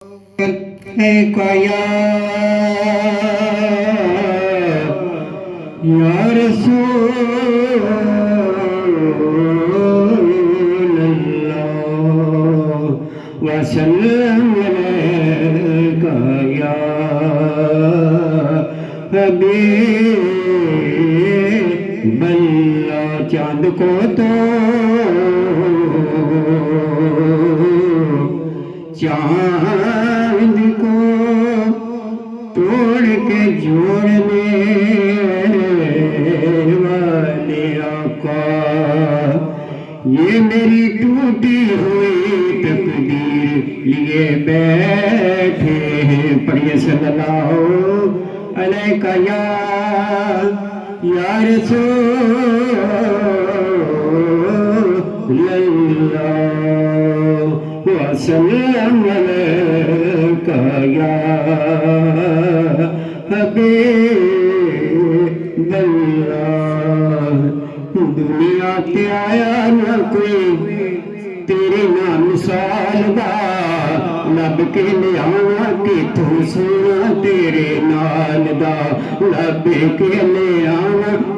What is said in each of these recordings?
ہے کیا یا رسول اللہ وسلم علیک یا حبیب اللہ چاند کو تو چاند کو توڑ کے جوڑنے والے آقا یہ میری ٹوٹی ہوئی تقدیر لیے بیٹھے ہیں پڑھیے صلی اللہ علیہ یا رسول اللہ وسلم علیک یا حبیب اللہ دنیا تے آیا نہ کوئی تیری نہ مثال دا لب کے لیا کہ تو سونا تیرے نال دا لب کے لیا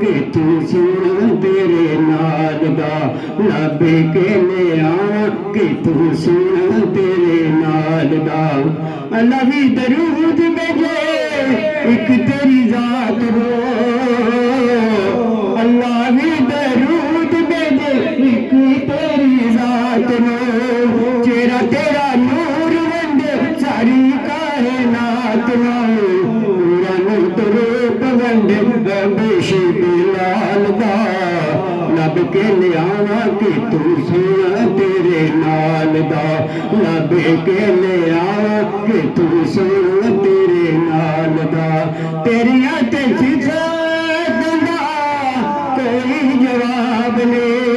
کہ تو سونا تیرے نال دا لب کے لیا کہ تو سونا تیرے نال دا اللہ بھی درود بھیجے ایک تیری ذات ہو اللہ بھی درود بھیجے ایک تیری ذات ہو چہرہ تیرا نور وندے ساری کائنات ہو پورا نور روپ وندے بیشی بلال دا لب کے لیا کہ تو سونا تیرے نال دا لب کے لیا کہ تو سونا تیرے نال دا تیریاں تے صفات دا کوئی جواب نہیں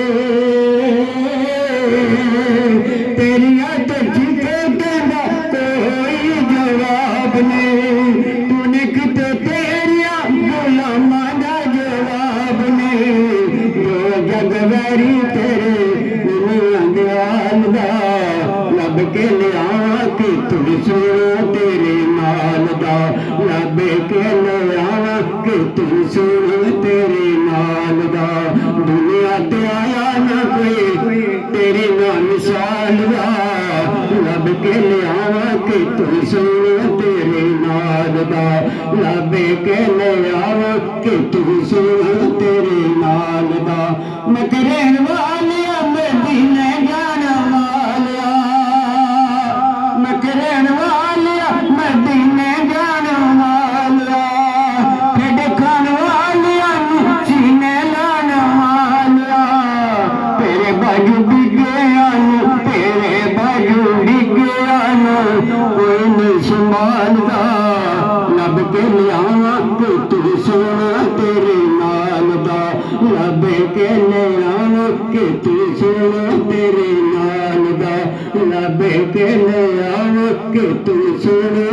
تیریاں تے صفات دا کوئی جواب نہیں تو نے کتے تیریاں غلاماں دا جواب نہیں جو جگ ویری تیرے انہاں دیال دا لب کے لیا کہ تو سونا تیرے نال دا لب کے لیا کہ تو سونا تیرے نال دا دنیا تے آیا نہ کوئی تیرے نہ مثال دا لب کے لیا کہ تو سونا تیرے نال دا لب کے لیا کہ تو سونا تیرے نال دا مکرین والیا مدینے جانا والیا مکرین والیا مدینے جانا والیا پھر کھان والیا سینے لانا والیا تیرے باجو بگیا تیرے باجو بگیا کوئی نہیں سنبھالتا لب کے لیا کہ تو سونا تیرے نال دا لب کے لیا کہ تو سونا تیرے نال دا لب کے لیا کہ تو سونا